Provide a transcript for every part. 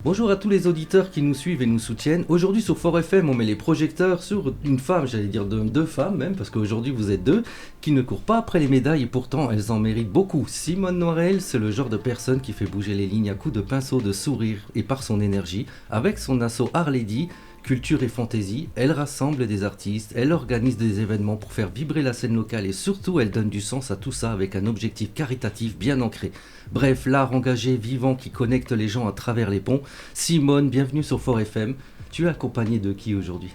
Bonjour à tous les auditeurs qui nous suivent et nous soutiennent. Aujourd'hui sur Fort FM, on met les projecteurs sur une femme, j'allais dire deux femmes même, parce qu'aujourd'hui vous êtes deux, qui ne courent pas après les médailles et pourtant elles en méritent beaucoup. Simone Noirel, c'est le genre de personne qui fait bouger les lignes à coups de pinceau, de sourire et par son énergie. Avec son asso Art Lady, Culture et Fantaisie, elle rassemble des artistes, elle organise des événements pour faire vibrer la scène locale et surtout elle donne du sens à tout ça avec un objectif caritatif bien ancré. Bref, l'art engagé, vivant qui connecte les gens à travers les ponts. Simone, bienvenue sur Fort FM. Tu es accompagnée de qui aujourd'hui ?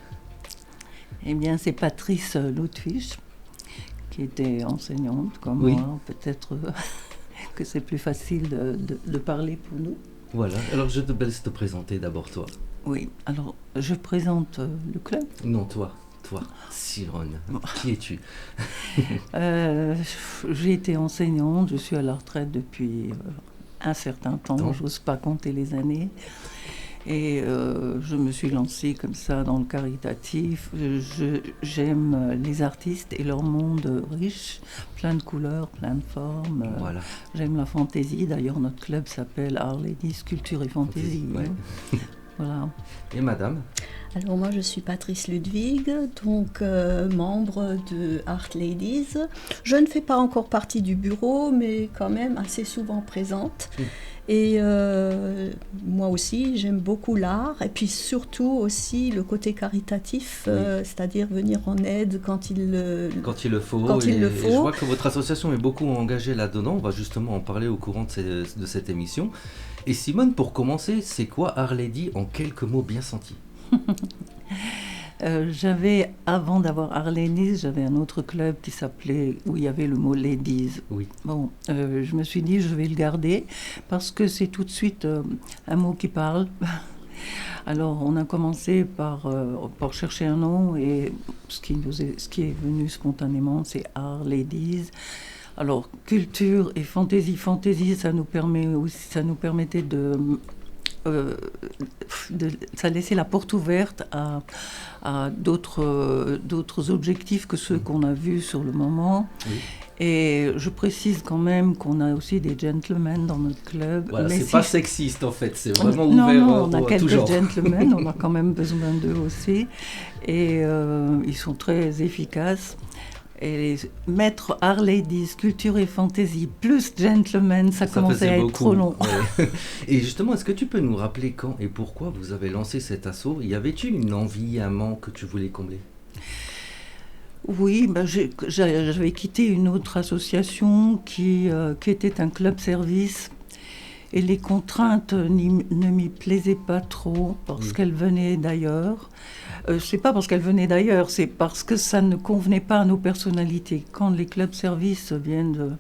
Eh bien, c'est Patrice Ludwig, qui était enseignante comme Oui. moi. Peut-être que c'est plus facile de parler pour nous. Voilà, alors je te laisse te présenter d'abord toi. Oui, alors je présente le club. Non, toi, Simone, qui es-tu ? J'ai été enseignante, je suis à la retraite depuis un certain temps, j'ose pas compter les années. Et je me suis lancée comme ça dans le caritatif. J'aime les artistes et leur monde riche, plein de couleurs, plein de formes. Voilà. J'aime la fantaisie. D'ailleurs, notre club s'appelle Art Ladies, Culture et Fantaisie. Ouais. Voilà. Et madame ? Alors moi je suis Patrice Ludwig, donc membre de Art Ladies. Je ne fais pas encore partie du bureau, mais quand même assez souvent présente. Et moi aussi j'aime beaucoup l'art et puis surtout aussi le côté caritatif, c'est-à-dire venir en aide quand il le faut. Et je vois que votre association est beaucoup engagée là-dedans, on va justement en parler au courant de cette émission. Et Simone, pour commencer, c'est quoi Art Lady en quelques mots bien sentis ? Avant d'avoir Art Ladies, j'avais un autre club qui s'appelait, où il y avait le mot Ladies. Oui. Bon, je me suis dit, je vais le garder, parce que c'est tout de suite un mot qui parle. Alors, on a commencé par chercher un nom, et ce qui est venu spontanément, c'est Art Ladies. Alors, culture et fantaisie. Fantaisie, ça nous permettait ça laissait la porte ouverte à d'autres objectifs que ceux qu'on a vus sur le moment. Oui. Et je précise quand même qu'on a aussi des gentlemen dans notre club. Voilà, c'est pas sexiste en fait, c'est vraiment ouvert on a quelques genre. Gentlemen, on a quand même besoin d'eux aussi. Et ils sont très efficaces. Et mettre Art Ladies, Culture et Fantaisie plus Gentlemen, ça commençait à être trop long. Ouais. Et justement, est-ce que tu peux nous rappeler quand et pourquoi vous avez lancé cet assaut ? Y avait-il une envie, un manque que tu voulais combler ? Oui, j'avais quitté une autre association qui était un club-service. Et les contraintes ne m'y plaisaient pas trop parce qu'elles venaient d'ailleurs. C'est pas parce qu'elles venaient d'ailleurs, c'est parce que ça ne convenait pas à nos personnalités. Quand les clubs-services viennent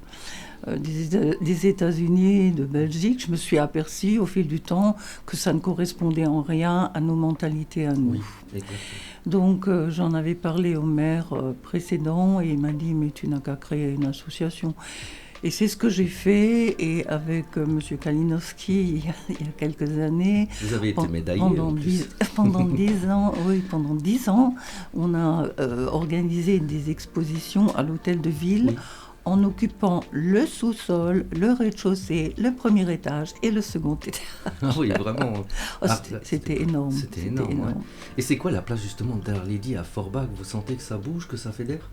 des États-Unis, de Belgique, je me suis aperçue au fil du temps que ça ne correspondait en rien à nos mentalités à nous. Oui, donc j'en avais parlé au maire précédent et il m'a dit « mais tu n'as qu'à créer une association ». Et c'est ce que j'ai fait, et avec M. Kalinowski, il y a quelques années... Vous avez été médaillé pendant 10 ans, on a organisé des expositions à l'hôtel de ville, en occupant le sous-sol, le rez-de-chaussée, le premier étage et le second étage. Ah oui, vraiment. C'était énorme. C'était énorme. Ouais. Et c'est quoi la place justement d'Art Lady à Forbach ? Vous sentez que ça bouge, que ça fédère ?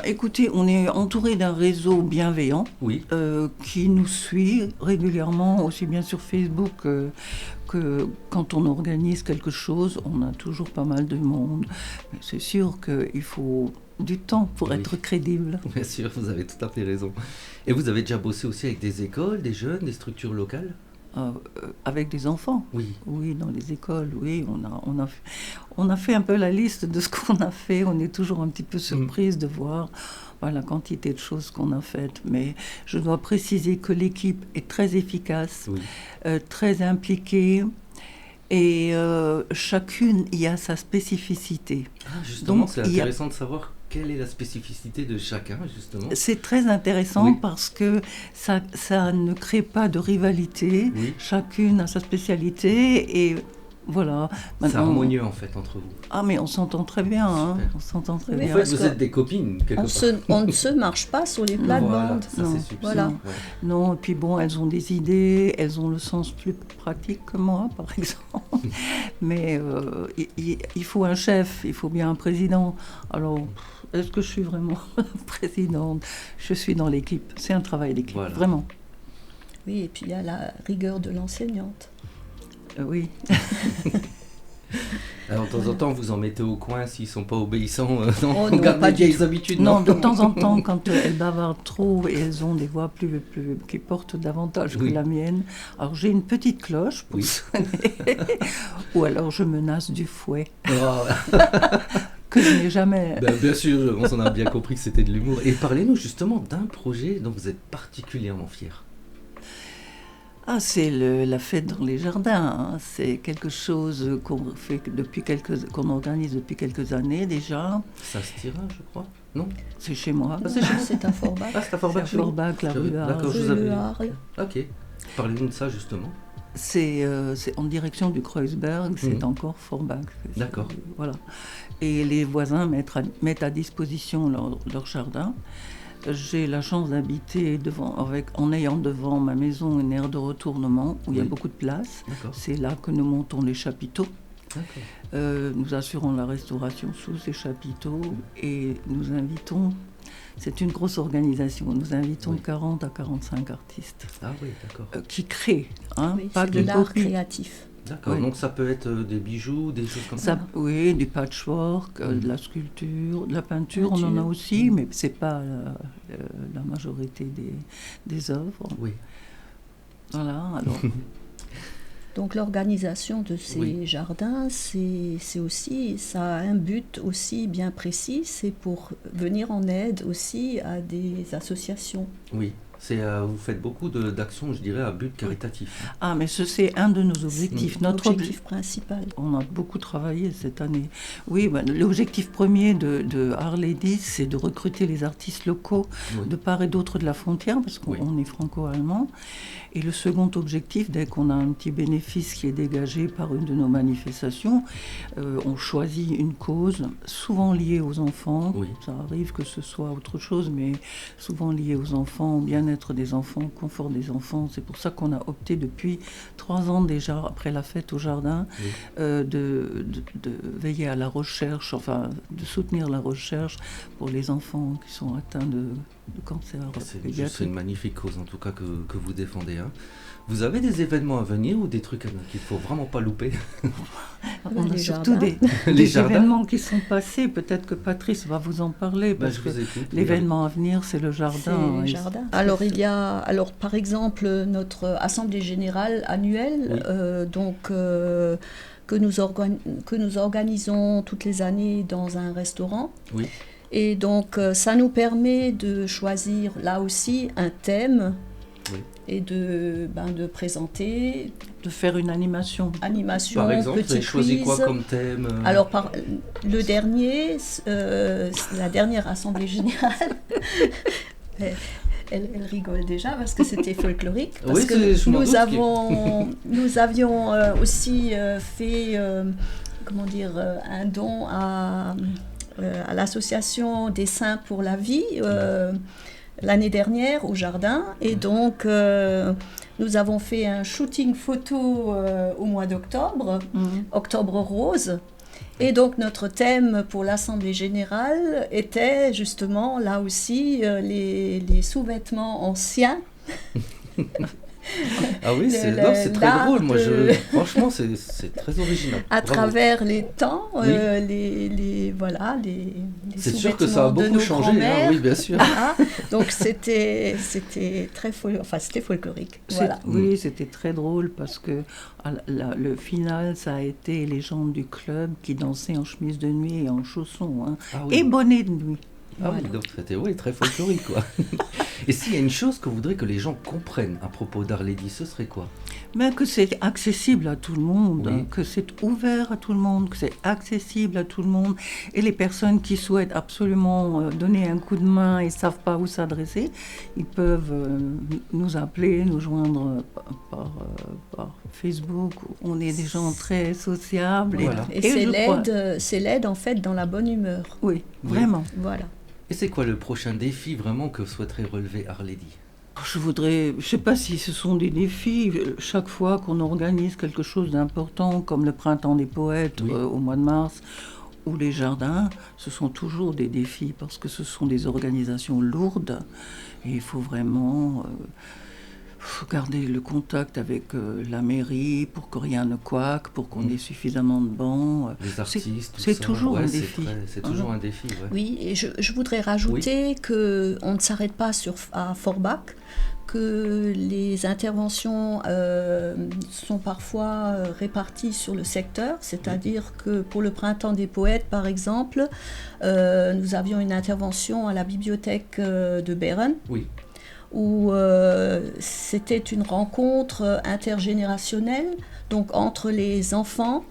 Écoutez, on est entouré d'un réseau bienveillant qui nous suit régulièrement, aussi bien sur Facebook que quand on organise quelque chose, on a toujours pas mal de monde. Mais c'est sûr qu'il faut du temps pour être crédible. Bien sûr, vous avez tout à fait raison. Et vous avez déjà bossé aussi avec des écoles, des jeunes, des structures locales ? Avec des enfants. Oui, dans les écoles, on a fait un peu la liste de ce qu'on a fait. On est toujours un petit peu surprise de voir la quantité de choses qu'on a faites. Mais je dois préciser que l'équipe est très efficace, très impliquée. Et chacune y a sa spécificité. Ah, justement, donc, c'est intéressant de savoir quelle est la spécificité de chacun, justement. C'est très intéressant parce que ça ne crée pas de rivalité. Chacune a sa spécialité et Voilà. C'est Maintenant, harmonieux en fait entre vous. ah, mais on s'entend très bien, hein. Super. On s'entend très Oui, En bien. fait, parce vous que êtes des copines quelque part. On ne se marche pas sur les plates-bandes. Ça Non. c'est super. Voilà. Ouais. Non, et puis bon, elles ont des idées, elles ont le sens plus pratique que moi, par exemple. Mais il faut un chef, il faut bien un président. Alors, est-ce que je suis vraiment présidente? Je suis dans l'équipe. C'est un travail d'équipe, Voilà. vraiment. Oui, et puis il y a la rigueur de l'enseignante. Oui. Alors de temps en temps, vous en mettez au coin s'ils sont pas obéissants. Non, Oh on non, garde pas les du vieilles habitudes. Non, de temps en temps, quand elles bavardent trop et elles ont des voix qui portent davantage Oui. que la mienne, alors j'ai une petite cloche pour Oui. sonner, ou alors je menace du fouet, Oh, que je n'ai jamais. ben, bien sûr, on s'en a bien compris que c'était de l'humour. Et parlez-nous justement d'un projet dont vous êtes particulièrement fier. Ah, c'est la fête dans les jardins, hein. C'est quelque chose qu'on fait qu'on organise depuis quelques années déjà. Ça se tira, je crois. Non? C'est chez moi. Ah, c'est chez vous. C'est à Forbach. Ah, c'est à C'est à Forbach. Forbach, la rue D'accord, Arles. je vous Le avais. Arles. Ok. Parlez-nous de ça justement. C'est en direction du Kreuzberg, c'est Mhm. encore Forbach. D'accord. Voilà. Et les voisins mettent à disposition leur jardin. J'ai la chance d'habiter en ayant devant ma maison une aire de retournement où il y a Oui. beaucoup de place. D'accord. C'est là que nous montons les chapiteaux. D'accord. Nous assurons la restauration sous ces chapiteaux et nous invitons, c'est une grosse organisation, nous invitons Oui. 40 à 45 artistes Ah oui, d'accord. qui créent, hein, Oui, pas c'est que de des l'art copies. créatif. D'accord. Oui. Donc ça peut être des bijoux, des choses comme ça. Oui, du patchwork, de la sculpture, de la peinture, on en a Peinture. aussi, mais ce n'est pas la majorité des œuvres. Oui. Voilà, alors, Donc l'organisation de ces Oui. jardins, c'est aussi, ça a un but aussi bien précis, c'est pour venir en aide aussi à des associations. Oui. Vous faites beaucoup d'actions, je dirais, à but caritatif. ah, mais c'est un de nos objectifs. C'est Notre l'objectif principal. On a beaucoup travaillé cette année. Oui, l'objectif premier de Our Ladies, c'est de recruter les artistes locaux Oui. de part et d'autre de la frontière, parce qu'on Oui. est franco-allemand. Et le second objectif, dès qu'on a un petit bénéfice qui est dégagé par une de nos manifestations, on choisit une cause, souvent liée aux enfants. Oui. Ça arrive que ce soit autre chose, mais souvent liée aux enfants, au bien-être des enfants, au confort des enfants. C'est pour ça qu'on a opté depuis 3 ans déjà, après la fête au jardin, Oui. de veiller à la recherche, enfin de soutenir la recherche pour les enfants qui sont atteints de cancer C'est pédiatrique. une magnifique cause en tout cas que vous défendez. Hein. Vous avez des événements à venir ou des trucs qu'il ne faut vraiment pas louper? On a Les surtout jardins. Les des jardins. événements qui sont passés. Peut-être que Patrice va vous en parler, Ben, parce je que vous écoute. l'événement à venir, c'est le C'est jardin. les Et jardins. Alors il y a, par exemple, notre assemblée générale annuelle, Oui. que nous organisons toutes les années dans un restaurant. Oui. Et donc ça nous permet de choisir là aussi un thème. Oui. Et de présenter de faire une animation. animation, Par exemple, vous petit avez choisi quiz. quoi comme thème Alors, le dernier, la dernière assemblée générale, elle rigole déjà parce que c'était folklorique. Parce Oui, que je m'en doute nous avions aussi fait un don à l'association des Saints pour la vie l'année dernière au jardin. Et donc, nous avons fait un shooting photo au mois d'octobre, octobre rose. Et donc notre thème pour l'Assemblée générale était justement là aussi les sous-vêtements anciens. Ah oui, c'est très drôle. Moi, franchement, c'est très original. À Bravo. travers les temps, Oui. les C'est sûr que ça a sous-vêtements de beaucoup nos changé. Hein, grands-mères. oui, bien sûr. Voilà. Donc c'était très c'était folklorique. Voilà. Oui, c'était très drôle parce que le final, ça a été les gens du club qui dansaient en chemise de nuit et en chaussons, hein, Ah oui. et bonnet de nuit. Ah oui, donc c'était très folklorique, quoi. Et s'il y a une chose que vous voudrez que les gens comprennent à propos d'Ar Lady, ce serait quoi? Mais que c'est accessible à tout le monde, Oui. que c'est ouvert à tout le monde, que c'est accessible à tout le monde. Et les personnes qui souhaitent absolument donner un coup de main et ne savent pas où s'adresser, ils peuvent nous appeler, nous joindre par Facebook. On est des gens très sociables. Voilà. Et c'est l'aide en fait dans la bonne humeur. Oui, Oui. vraiment. Voilà. Et c'est quoi le prochain défi vraiment que souhaiterait relever Arlady? Je sais pas si ce sont des défis. Chaque fois qu'on organise quelque chose d'important, comme le Printemps des Poètes Oui. au mois de mars, ou les jardins, ce sont toujours des défis parce que ce sont des organisations lourdes et il faut vraiment garder le contact avec la mairie pour que rien ne couaque, pour qu'on ait suffisamment de bancs. Les artistes, tout c'est ça. toujours Ouais, un c'est défi. c'est toujours un défi, ouais. Oui, et je voudrais rajouter qu'on ne s'arrête pas à Forbach, que les interventions sont parfois réparties sur le secteur, c'est-à-dire que pour le Printemps des Poètes, par exemple, nous avions une intervention à la bibliothèque de Beren, Oui, où c'était une rencontre intergénérationnelle, donc entre les enfants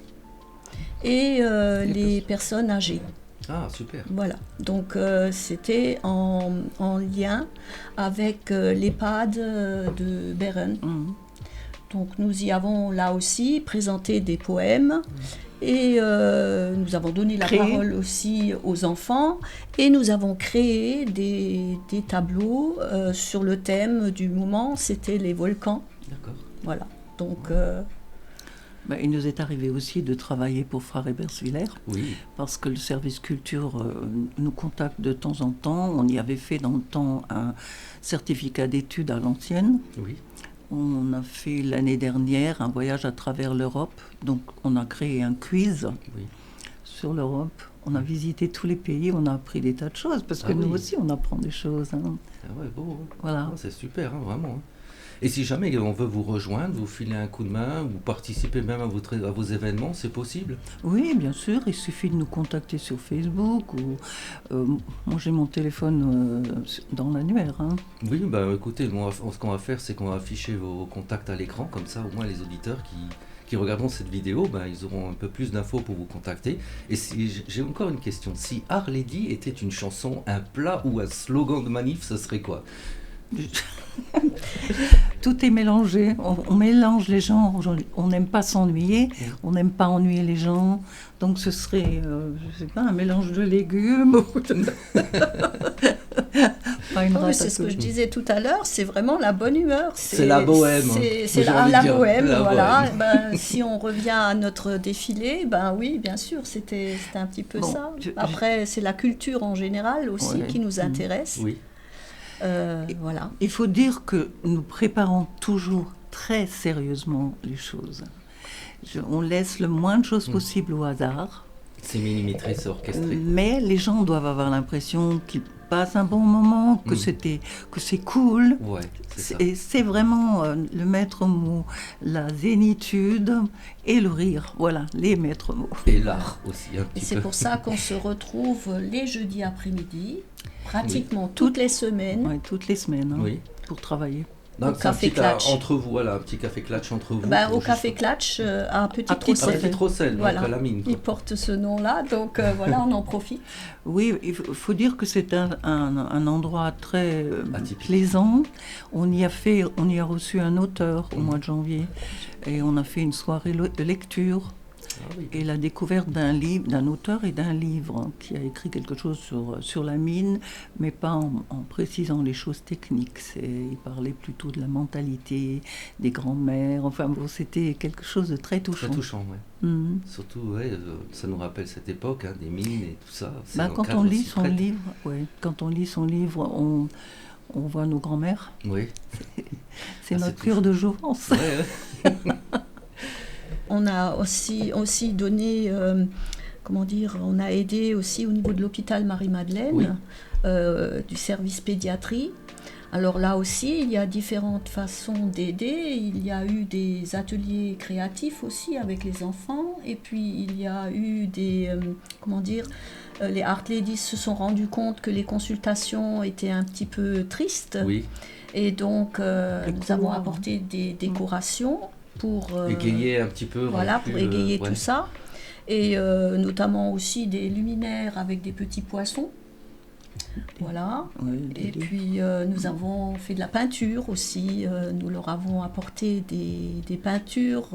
et les personnes âgées. ah, super. Voilà, donc c'était en lien avec l'EHPAD de Beren. Mhm. Donc nous y avons là aussi présenté des poèmes et nous avons donné la parole aussi aux enfants et nous avons créé des tableaux sur le thème du moment, c'était les volcans. D'accord. Voilà, donc Il nous est arrivé aussi de travailler pour Frères Eberswiller, Oui, parce que le service culture nous contacte de temps en temps. On y avait fait dans le temps un certificat d'études à l'ancienne. oui. On a fait l'année dernière un voyage à travers l'Europe. Donc on a créé un quiz Oui. sur l'Europe. On a visité tous les pays, on a appris des tas de choses, parce que Ah nous oui. aussi on apprend des choses. Hein. Ah ouais, beau. Hein. Voilà. Ah, c'est super, hein, vraiment. Hein. Et si jamais on veut vous rejoindre, vous filer un coup de main, ou participer même à vos événements, c'est possible? Oui, bien sûr, il suffit de nous contacter sur Facebook ou moi j'ai mon téléphone dans l'annuaire. Hein. Oui, bah écoutez, ce qu'on va faire, c'est qu'on va afficher vos contacts à l'écran, comme ça au moins les auditeurs qui regarderont cette vidéo, bah, ils auront un peu plus d'infos pour vous contacter. Et si j'ai encore une question, si Arlady était une chanson, un plat ou un slogan de manif, ce serait quoi? Tout est mélangé, on mélange les genres, on n'aime pas s'ennuyer, on n'aime pas ennuyer les gens, donc ce serait, je sais pas, un mélange de légumes ou pas une c'est ce que je disais tout à l'heure, c'est vraiment la bonne humeur. C'est la bohème. C'est la bohème, voilà. Ben, si on revient à notre défilé, ben oui, bien sûr, c'était un petit peu ça. Après, c'est la culture en général aussi qui nous intéresse. Oui. Voilà. Il faut dire que nous préparons toujours très sérieusement les choses. On laisse le moins de choses possible au hasard. C'est millimétré, c'est orchestré. Mais les gens doivent avoir l'impression qu'ils passent un bon moment, que c'est cool. Ouais, c'est ça. Et c'est vraiment le maître mot, la zénitude et le rire. Voilà, les maîtres mots. Et l'art aussi, un petit peu. Et c'est pour ça qu'on se retrouve les jeudis après-midi, pratiquement toutes les semaines. Ouais, toutes les semaines, hein, Oui. pour travailler. Donc, c'est un Café petit Clatch. entre vous, voilà, un petit café Clatch entre vous. Ben, au Café Clatch, à Petit À Petit Rossel. Petit Rossel, Voilà. donc à la mine. Quoi. Il porte ce nom-là, donc voilà, on en profite. Oui, il faut dire que c'est un endroit très Atypique. plaisant. On y a reçu un auteur au mois de janvier et on a fait une soirée de lecture Ah oui. et la découverte d'un auteur et d'un livre qui a écrit quelque chose sur la mine, mais pas en précisant les choses techniques. Il parlait plutôt de la mentalité des grands-mères. Enfin bon, c'était quelque chose de très touchant. Très touchant, ouais. Mhm. Surtout, ouais, ça nous rappelle cette époque, hein, des mines et tout ça. C'est un Quand cadre on lit aussi son près. livre, quand on lit son livre, on voit nos grands-mères. Oui. C'est Ah, notre c'est cure de jouvence. Ouais, On a aussi donné, on a aidé aussi au niveau de l'hôpital Marie-Madeleine, Oui. Du service pédiatrie. Alors là aussi, il y a différentes façons d'aider. Il y a eu des ateliers créatifs aussi avec les enfants. Et puis, il y a eu les Art Ladies se sont rendus compte que les consultations étaient un petit peu tristes. oui. Et donc, nous avons couloirs, apporté des décorations. pour égayer un petit peu. Voilà, pour égayer ouais. tout ça. Et notamment aussi des luminaires avec des petits poissons. Voilà. Oui, Et puis nous avons fait de la peinture aussi. Nous leur avons apporté des peintures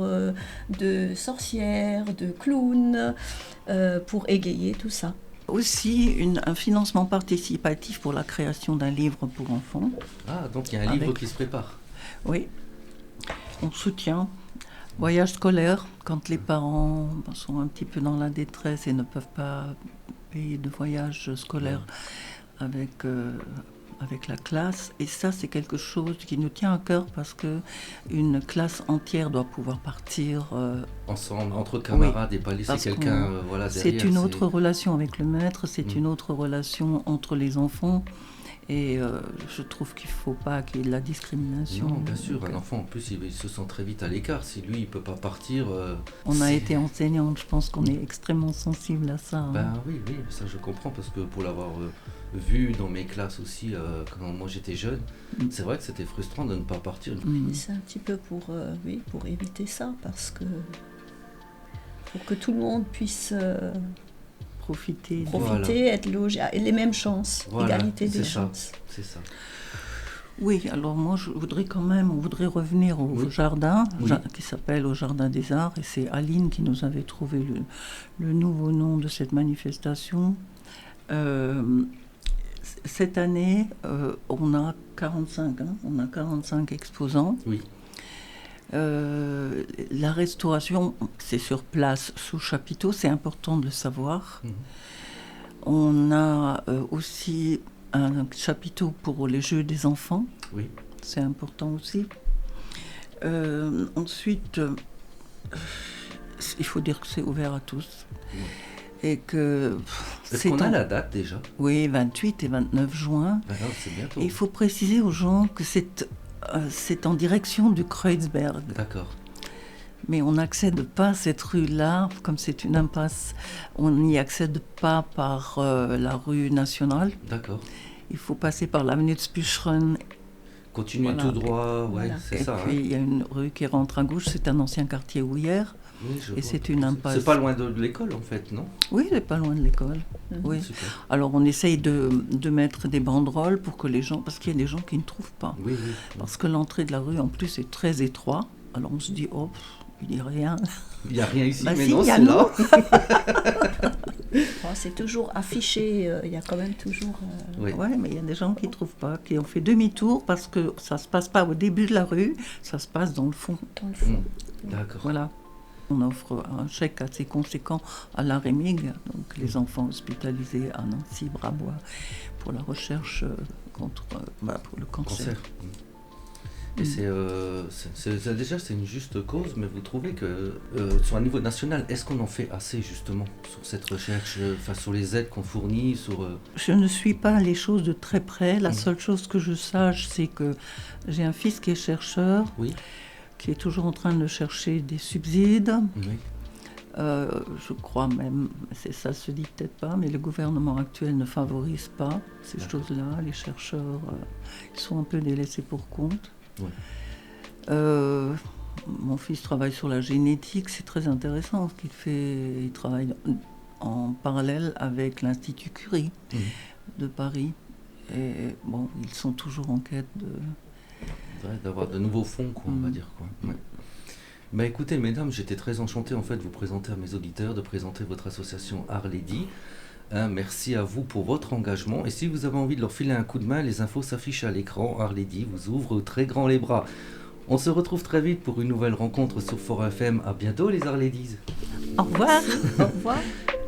de sorcières, de clowns, pour égayer tout ça. Aussi un financement participatif pour la création d'un livre pour enfants. Ah, donc il y a un livre qui se prépare. Oui, on soutient. Voyage scolaire, quand les parents sont un petit peu dans la détresse et ne peuvent pas payer de voyage scolaire avec la classe. Et ça, c'est quelque chose qui nous tient à cœur parce qu'une classe entière doit pouvoir partir. Ensemble, entre camarades, et pas laisser quelqu'un voilà, derrière. C'est une autre relation avec le maître, c'est une autre relation entre les enfants. Et je trouve qu'il ne faut pas qu'il y ait de la discrimination. Non, bien sûr, un enfant en plus il se sent très vite à l'écart. Si lui il ne peut pas partir. On a été enseignante, je pense qu'on est extrêmement sensible à ça. Ben oui, ça je comprends parce que pour l'avoir vu dans mes classes aussi quand moi j'étais jeune, c'est vrai que c'était frustrant de ne pas partir. C'est un petit peu pour éviter ça parce que pour que tout le monde puisse. Profiter, voilà. Être logé, les mêmes chances, voilà, égalité des chances. C'est ça. Oui, alors moi on voudrait revenir au jardin, qui s'appelle au Jardin des Arts, et c'est Aline qui nous avait trouvé le nouveau nom de cette manifestation. Cette année, on a 45 exposants. Oui. La restauration, c'est sur place sous chapiteau, c'est important de le savoir. On a aussi un chapiteau pour les jeux des enfants, c'est important aussi. Ensuite, il faut dire que c'est ouvert à tous. Et que est-ce qu'on a la date déjà? Oui, 28 et 29 juin. Alors, c'est bientôt. Et il faut préciser aux gens que c'est en direction du Kreuzberg. D'accord. Mais on n'accède pas à cette rue-là, comme c'est une impasse. On n'y accède pas par la rue nationale. D'accord. Il faut passer par l'avenue de Spucheren. Continuer tout droit, c'est ça. Et puis il y a une rue qui rentre à gauche, c'est un ancien quartier houillère. Oui, et c'est une impasse. C'est pas loin de l'école en fait, non? Oui, c'est pas loin de l'école. Oui. Super. Alors on essaye de mettre des banderoles pour que les gens, parce qu'il y a des gens qui ne trouvent pas. Oui. Parce que l'entrée de la rue en plus est très étroite. Alors on se dit, il n'y a rien. Il n'y a rien ici, mais si, non, c'est là. C'est toujours affiché, il y a quand même toujours... Oui, mais il y a des gens qui ne trouvent pas, qui ont fait demi-tour parce que ça ne se passe pas au début de la rue, ça se passe dans le fond. D'accord. Voilà. On offre un chèque assez conséquent à la REMIG, donc les enfants hospitalisés à Nancy, Brabois, pour la recherche pour le cancer. Et c'est une juste cause, mais vous trouvez que sur un niveau national, est-ce qu'on en fait assez justement sur cette recherche, sur les aides qu'on fournit Je ne suis pas les choses de très près. La seule chose que je sache, c'est que j'ai un fils qui est chercheur, qui est toujours en train de chercher des subsides. Je crois même, ça se dit peut-être pas, mais le gouvernement actuel ne favorise pas ces choses-là. Les chercheurs, ils sont un peu délaissés pour compte. Mon fils travaille sur la génétique, c'est très intéressant ce qu'il fait. Il travaille en parallèle avec l'Institut Curie de Paris. Et bon, ils sont toujours en quête d'avoir de nouveaux fonds, on va dire. Bah écoutez, mesdames, j'étais très enchanté en fait de vous présenter à mes auditeurs, de présenter votre association Art Lady. Merci à vous pour votre engagement. Et si vous avez envie de leur filer un coup de main, les infos s'affichent à l'écran. Art Lady vous ouvre très grand les bras. On se retrouve très vite pour une nouvelle rencontre sur Fort FM. À bientôt les Art Ladies. Au revoir. Au revoir.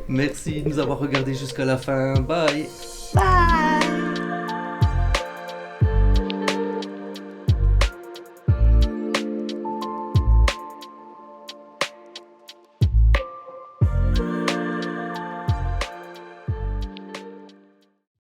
Merci de nous avoir regardés jusqu'à la fin. Bye. Bye.